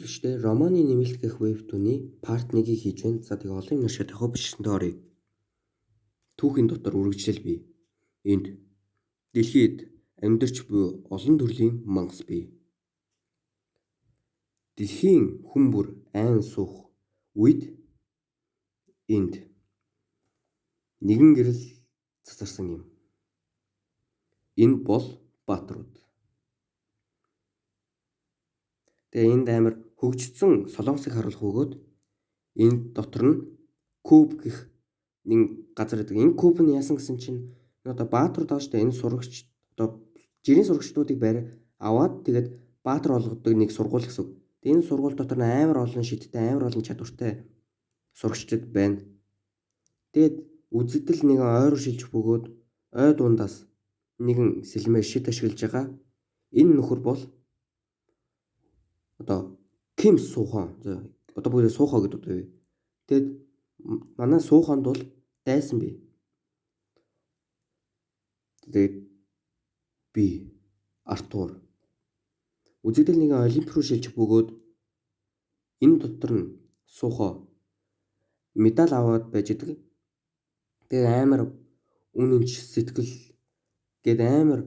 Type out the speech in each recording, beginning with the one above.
үзэгчдээ романы нэмэлт гэх вебтууны part 1-ийг хийж байна. За тэгээ олон юм уншаад явах бичсэндээ оръё. Түүхийн дотор үргэлжлэл бий. Энд дэлхийд амьдарч буй олон төрлийн мангас бий. Дэлхийн хүн бүр айн суух үед энд нэгэн гэрэл цацарсан юм. Энэ бол баатрууд. Тэгээ энд амар хөгжсөн солонгосыг харуулах бөгөөд энэ дотор нь куб гэх нэг газар байдаг. Энэ куб нь яасан гэсэн чинь одоо баатрууд байгаа шүү дээ. Энэ сурагч одоо жирийн сурагчдуудыг аваад тэгээд баатар болгодог нэг сургууль гэсэн. Тэгээд энэ сургууль дотор нь амар олон шидтэй, амар олон чадвартай сурагчдад байна. Тэгээд үзэгдэл нэгэн ойроо шилжих бөгөөд ой дундаас нэгэн сэлмээр шид ашиглаж байгаа. Энэ нөхөр бол одоо Ким Суухан. Одоо бүгд суухаа гэдэг үү. Тэгэд манай сууханд бол дайсан бий. Тэгээд би Артур үзэгдэл нэгэн олимп руу шилжих бөгөөд энэ дотор нь суухаа медаль аваад байж идэг. Тэгээд амар үнэнч сэтгэл гээд амар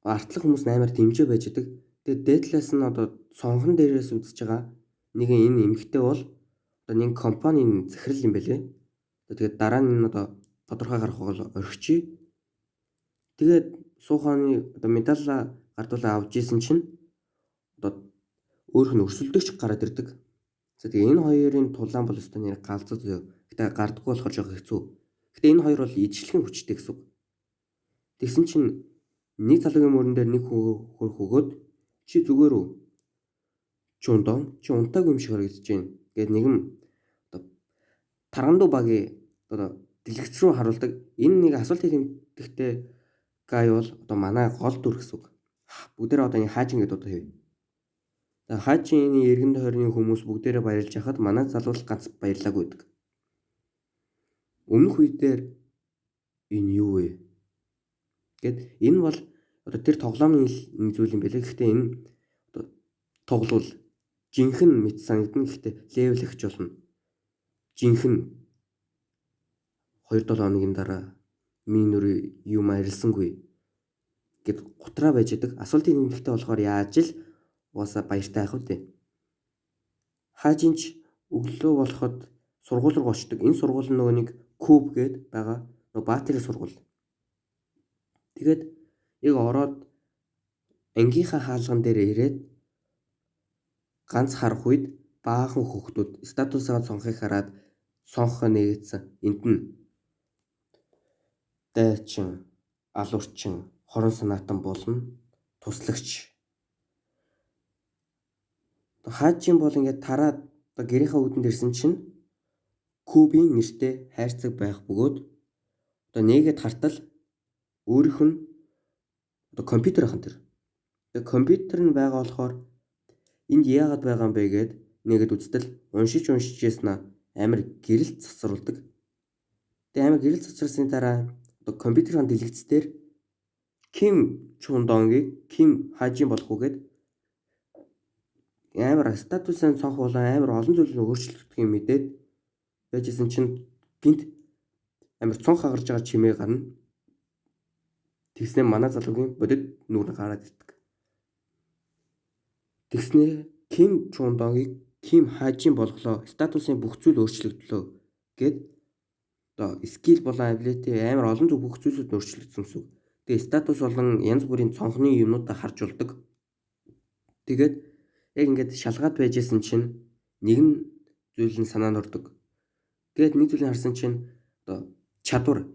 артлах хүмүүс амар дэмжээ байж идэг. Тэгээд дээдлээс нь одоо цонхон дээрээс үзэж байгаа нэгэн энэ эмэгтэй бол одоо нэг компанийн захирал юм байлээ. Тэгээд дараа нь одоо тодорхой гарах бол орхичий. Тэгээд сууханы одоо медаль гардуулаа авч исэн чинь одоо өөрх нь өрсөлдөгч гараад ирдэг. За тэгээ энэ хоёрын тулаан бол өстой нэр галзуу зөө. Гэтэ гардаггүй болохоор жоо хэцүү. Гэтэ энэ хоёр бол ижлэхэн хүчтэй гэсэн үг. Тэгсэн чинь нэг залуугийн мөрөн дээр нэг хөрх өгөөд чи зүгээр үү? Чундон чи унтаагүй юм шиг харагдаж байна. Гэт нэгэн одоо Таранду багийн одоо дэлгэц рүү харуулдаг. Энэ нэг асуулт хэлэмтгтэй гай бол одоо манай гол дүр гэсэн үг. Бүгдээрээ одоо энэ хаажин гэдэг одоо хэв. Тэгээ хаажины эргэн тойрны хүмүүс бүгдээрээ баярлж хахад манай залуу ганц баярлаагүй гэдэг. Өмнөх үедээр энэ юу вэ? Гэт энэ бол одоо тэр тоглоомын нэг зүйл юм байлээ. Гэхдээ энэ одоо тоглол жинхэнэ мэт санагдана. Гэхдээ левел ихч болно. Жинхэнэ 2-7 хоногийн дараа минер юм арилсангүй гэд гутраа байж идэг. Асуултын нэмэлттэй болохоор яаж л угаасаа баяртай байх үү? Хаажинч өглөө болоход сургууль руу очдог. Энэ сургууль нь нөгөө нэг куб гээд байгаа. Нөгөө баатрийн сургууль. Тэгээд яг ороод ангийнхаа хаалган дээр ирээд ганц харах үед баахан хүүхдүүд статусаа цонхыг хараад цонхоо нээсэн. Энд нь дайчин, алуурчин, хорон санаатан болно. Туслагч. Хаажин бол ингээд тараад гэрийнхаа үүдэнд ирсэн чинь кубын нэртэй хайрцаг байх бөгөөд одоо нэгэд хартал өөрийнх нь одоо компьютер ахын тэр. Тэгээ компьютер нь байгаа болохоор энд яагаад байгаа юм бэ гэд нэгэд үзтэл уншиж яснаа амар гэрэл цацруулдаг. Тэгээ амар гэрэл цацралсны дараа одоо компьютерийн дэлгэц дээр Ким Чундонгийг Ким Хаажин болох үгээд амар статусын цонх болон амар олон зүйл өөрчлөгдөх юм мэдээд байжсэн чинь гинт амар цонх хагарж байгаа чимээ гарна. Тэгснээ манай залуугийн бодит нүүр гараад ирдэг. Тэгснээ Ким Чундонгийг Ким Хаажин болголоо. Статусын бүх зүйл өөрчлөгдлөө гэд одоо скил болон абилити амар олон зүйл бүх зүйлсүүд өөрчлөгдсөн гэсэн үг. Тэгээ статус болон янз бүрийн цонхны юмнуудаа харж болдог. Тэгээд яг ингээд шалгаад байжсэн чинь нэгэн зүйл нь санаанд ордог. Тэгээд нэг зүйлийг харсан чинь одоо чадвар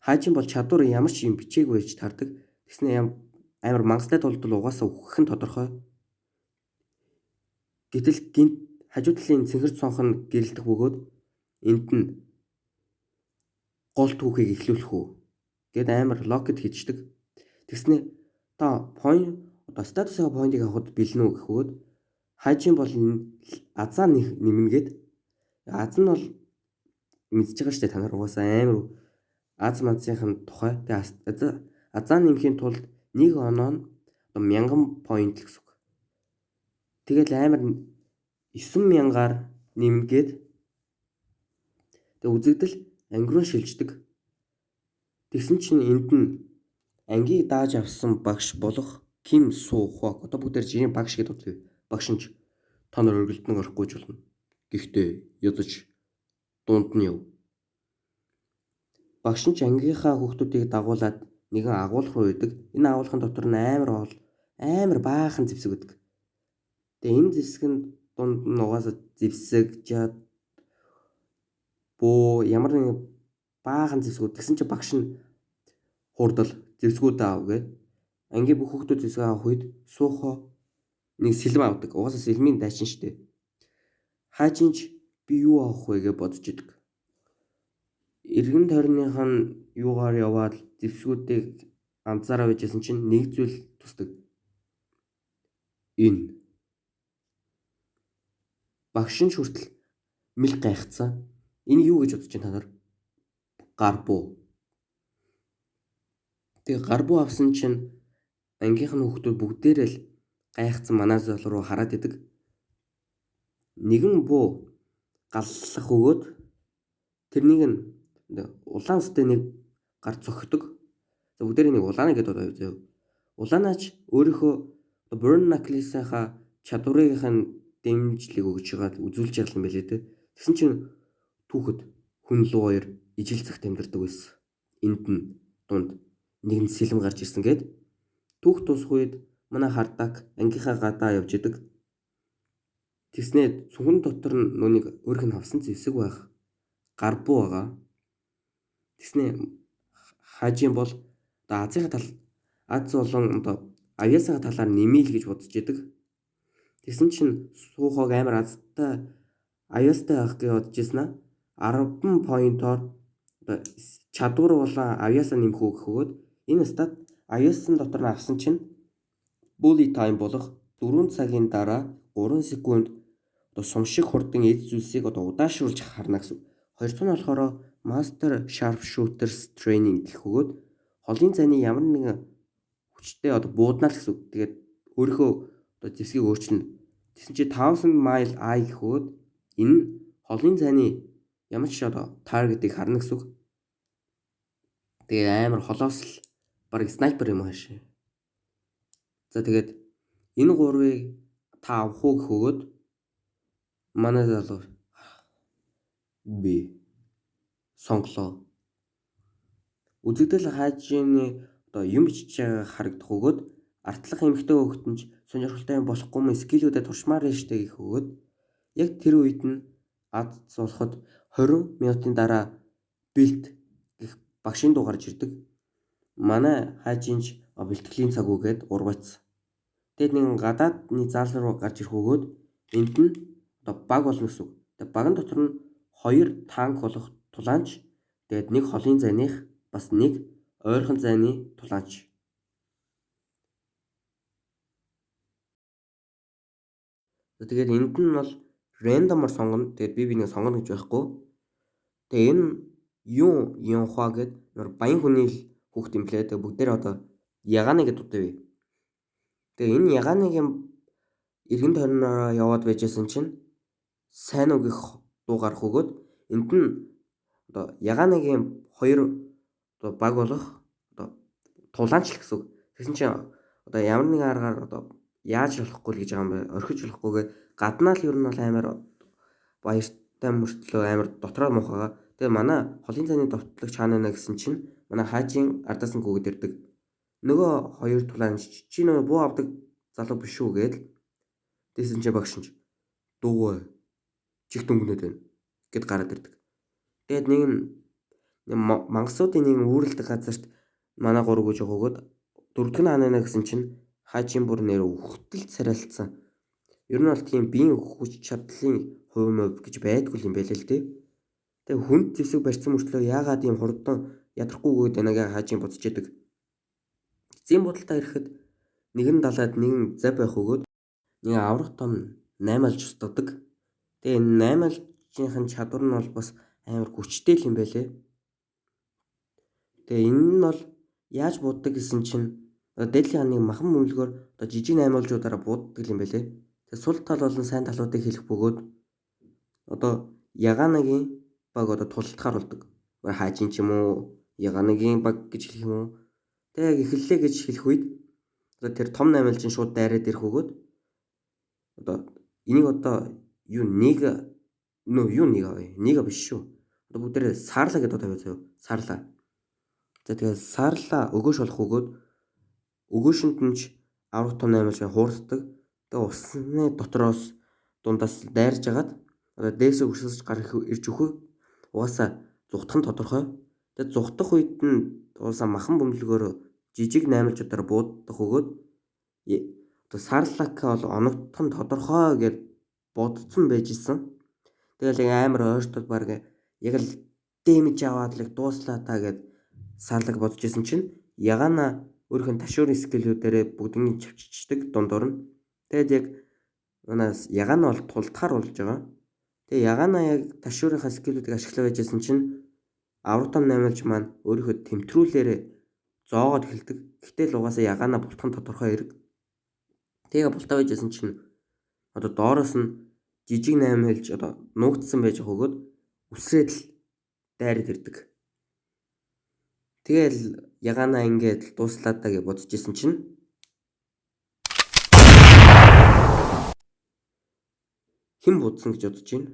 хаажин бол чадвар ямар ч юм бичээгүй байж тардаг. Тэгснээ амар мангастай тулд угаасаа үхэх нь тодорхой. Гэтэл гинт хажуу талын цэнхэр цонх нь гэрэлтэх бөгөөд энд нь гол түүхийг эхлүүлэх үү гэд амар локет хийждэг. Тэгснээ та point одоо статусаа point-ыг авахд бэлэн үү гэхүүд хаажин бол азаа нэмнгээд аз нь бол мэдчихэж байгаа шүү дээ. Та нар угаасаа амар аз мазынхын тухай. Тэгээ азаа нэмхийн тулд нэг оноо нь 1000 point гэсэн үг. Тэгэл амар 9,000-аар нэмгээд тэгээ үзэгдэл анги руу шилждэг. Тэгсэн чинь энд нь ангийг дааж авсан багш болох Ким Су Хвок одоо бүгдээр жирийн багш гэдэг утгатай. Багш нь та нар өргөлдөн орохгүй ч болно. Гэхдээ ядаж дунд нь яв. Багш нь ангийнхаа хүүхдүүдийг дагуулад нэгэн агуулга руу идэг. Энэ агуулгын дотор нь амар баахан зэвсэг байдаг. Тэгээ энэ зэвсгэнд дунд нь угаасаа зэвсэг, жад, буу ямар нэгэн баахан зэвсгүүд. Тэгсэн чинь багш нь хурдал зэвсгүүд аав гэд ангийн бүх хүүхдүүд зэвсэг авах үед суухоо нэг сэлэм авдаг. Угаасаа сэлмийн дайчин штэ. Хаажинч би юу авах вэ гэж бодож идэг. Иргэн тойрных нь юугаар яваад зэвсгүүдийг анзаараа байжсэн чинь нэг зүйл тусдаг. Энэ багш нь хүртэл мэл гайхацсан. Энэ юу гэж бодож байна та нар? Гарбуу. Тэгээ гарбуу авсан чинь ангийнх нь хүүхдүүд бүгдээрээ л гайхацсан манай зол руу хараад идэг. Нэгэн буу галлах өгөөд тэрнийг нь улаан үстэй нэг гар цогтөг. За бүгдээрээ нэг улаана гэдэг бодоо зөө. Улаанаач өөрийнхөө Burn Knuckles-ийнхаа чадварынхаа дэмжлэг өгж байгаа үзүүлж байгаа юм байлээ те. Тэгсэн чинь түүхэд хүн луу хоёр ижил цагт амьдардаг байсан. Энд нь дунд нэгэн сэлэм гарч ирсэн гээд түүх тусах үед манай хардак ангийнхаа гадаа явж идэг. Тэснээ цүнхэн дотор нь нүунийг өөрх нь хавсан зэвсэг байх. Гарбуу байгаа. Тэснээ хаажийн бол Аз болон авьяасаа талаар нэмээл гэж бодож идэг. Тэгсэн чинь суухог амар азтай авьяастай байх гэж бодож ирсэн аа. 10 поинтоор чадвар болон авьяасаа нэмэх үг өгөөд энэ стат авьяасан дотор нь авсан чинь bullet time болох 4 цагийн дараа 3 секунд сумшиг хурдан эд зүйлсийг удаашруулж харна гэсэн. Хоёр дахь нь болохоор Master Sharpshooters Training гэх өгөөд холын зайны ямар нэгэн хүчтэй бууднаа л гэсэн. Тэгээд өөрийнхөө зэвсгийг өөрчилнө. Тэгсэн чи 1000 mile eye гэх өгөөд энэ холын зайны ямар ч таргетыг харна гэсэн. Тэгээ амар холоос л баг снайпер юм хаашаа. За тэгээд энэ гурвыг та авах уу гэх өгөөд манай залуу би сонглоо. Үзэгдэл хаажины юм бичиж байгаа харагдах өгөөд артлах эмэгтэй хүүхэд нь сонирхолтой юм болохгүй мэн скилүүдэд туршмаар нь штэ гэх өгөөд яг тэр үед нь ад золоход 20 минутын дараа бэлт гэх багшийн дуу гарч ирдэг. Манай хаажинч бэлтгэлийн цаг үгээд ургац. Тэгэд нэг гадаадны заал руу гарч ирэх өгөөд энд нь баг болно гэсэн. Тэгээд багын дотор нь 2 танк болох тулаанч, тэгээд нэг холын зайных бас нэг ойрхон зайны тулаанч. Тэгээд энд нь бол рандомор сонгоно. Тэгээд би нэг сонгоно гэж байхгүй. Тэгээд энэ юм хаа гэд баян хүний хүүхд юм блэ. Тэгээд бүгдээр ягааны гэдэг утгатай. Тэгээд энэ ягааныг иргэн тойрноо яваад байжсэн чинь сайн уу гэх дуу гарах өгөөд энд нь ягааныг хоёр баг болох тулаанч л гэсэн. Тэгсэн чинь ямар нэгэн аргаар яаж болохгүй л гэж байгаа юм бэ? Орхиж болохгүйгээ гаднаа л ер нь бол амар баяртай мөртлөө амар дотроо муухайгаа. Тэгээ манай холын зайны довтлогч хаана нэ гэсэн чинь манай хаажийн ардаас нь гүгэд ирдэг. Нөгөө хоёр тулаанч чи нөгөө буу авдаг залуу биш үү гээл. Тэгсэн чи багш нь дуугүй чих дөнгөнөд байна гэд гараад ирдэг. Тэгээд нэг мангасуудын нэг үүрэлдэг газарт манай гурав гэж өгөөд дөрөвдөг нь хаана нэ гэсэн чинь хаажийн бүр нэр хөтөл царайлцсан. Ер нь бол тийм биеийн хүч чадлын хувь мөв гэж байдгүй юм байл л дээ. Тэгээ хүнд зэвсэг барьсан мөртлөө яагаад ийм хурдан ядрахгүй гээд байна гэж хаажийн бодож идэг. Эцсийн бодолтой ирэхэд нэгэн далаад нэгэн зав байх өгөөд нэг аврах том 8алж устгадаг. Тэгээ энэ 8алжийн чадвар нь бол бас амар хүчтэй л юм байлээ. Тэгээ энэ нь бол яаж бууддаг гэсэн чинь дээдлийн нэг махан мөмлөгөөр жижиг 8алжуудаараа бууддаг юм байлээ. Тэгээ сул тал болон сайн талуудыг хэлэх бөгөөд одоо Яганагийн баг одоо тултахаар болдог. Хаажин ч юм уу, Яганагийн баг гэж хэлэх юм уу. Тэгээ яг эхэллээ гэж хэлэх үед одоо тэр том наймаалчин шууд дайраад ирэх өгөөд одоо энийг одоо юу нэг биш шүү. Одоо бүгдээрээ саарлаа гэдэг тавиа заяа. Саарлаа. За тэгээ саарлаа өгөөш болох өгөөд өгөөшөнд нь ч аврах том наймаалчин хуурддаг. Тэгээ усны дотроос дундаас дайрж агаад одоо дээсээ өсөж ирж өгөө. Угаасаа зүхтах нь тодорхой. Тэгээ зүхтах үед нь угаасаа махан бөмбөлгөөр жижиг наймаалчуудаар буудах өгөөд одоо саарлака бол оногдох нь тодорхой гэж бодсон байж исэн. Тэгэл амар ойртол баг яг л дэмэж аваад л дууслаа та гэд саарлаг бодож исэн чинь Ягана өөрийнх нь ташуурын скиллүүдээрээ бүгднийг чивччихдэг дундуур нь. Тэгэд яг манаас Ягана бол тулдахаар болж байгаа. Тэгээ Ягана яг ташуурынхаа скиллүүдийг ашиглаж байжсэн чинь аврагтам наймаалч маань өөрийнхөө тэмтрүүлээрээ зоогоод эхэлдэг. Гэтэл угаасаа Ягана бултах нь тодорхой хэрэг. Тэгээ бултаа байжсэн чинь одоо доороос нь жижиг наймаалч одоо нуугдсан байж өгөөд үсрээд л дайраад ирдэг. Тэгэл Ягана ингээд дууслаа даа гэж бодож исэн чинь хэн будсан гэж бодож байна?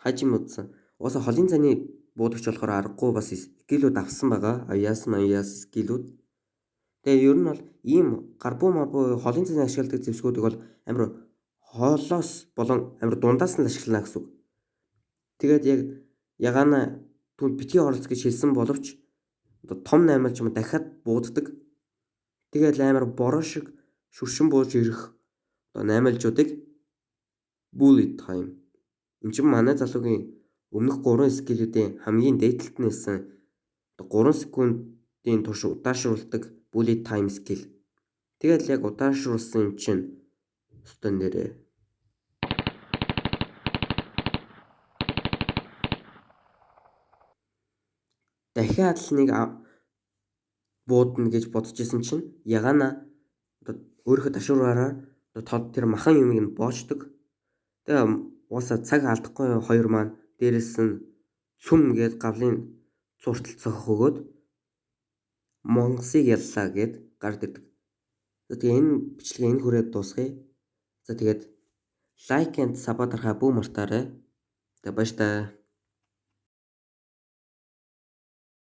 Хаажин будсан. Угаасаа холын цааны буудагч болохоор аргагүй бас скиллүүд авсан байгаа. Аяас скиллүүд. Тэгээ ер нь бол ийм гарбуу марбуу холын цааны ашигладаг зэвсгүүдийг бол амар хоолоос болон амар дундаас нь ашиглана гэсэн үг. Тэгээд яг Ягана түн битгий оролц гэж хэлсэн боловч одоо том наймаалч юм дахиад бууддаг. Тэгээд амар бороо шиг шүршин бууж ирэх одоо наймаалчуудыг bully time. Энд чинь манай залуугийн өмнөх 3 скиллүүдийн хамгийн дээдлэлт нь хэлсэн 3 секундын турш удаашруулдаг bully time skill. Тэгээд яг удаашруулсан юм чинь өстөн нэрээ дахиад л нэг буудна гэж бодож исэн чинь Ягана одоо өөрийнхөө ташуураараа тэр махан юмыг нь боочдөг. Тэгээ угаасаа цаг алдахгүй хоёр маань дээрэс нь цүм гээд гавлын цууртал цохох өгөөд Монгосыг яллаа гэд гард ирдэг. Тэгээ энэ бичлэгээ энэ хүрээд дуусгая. За тэгээд лайк and саб дарахаа бүү мартаарай. Тэгээ баяр таа.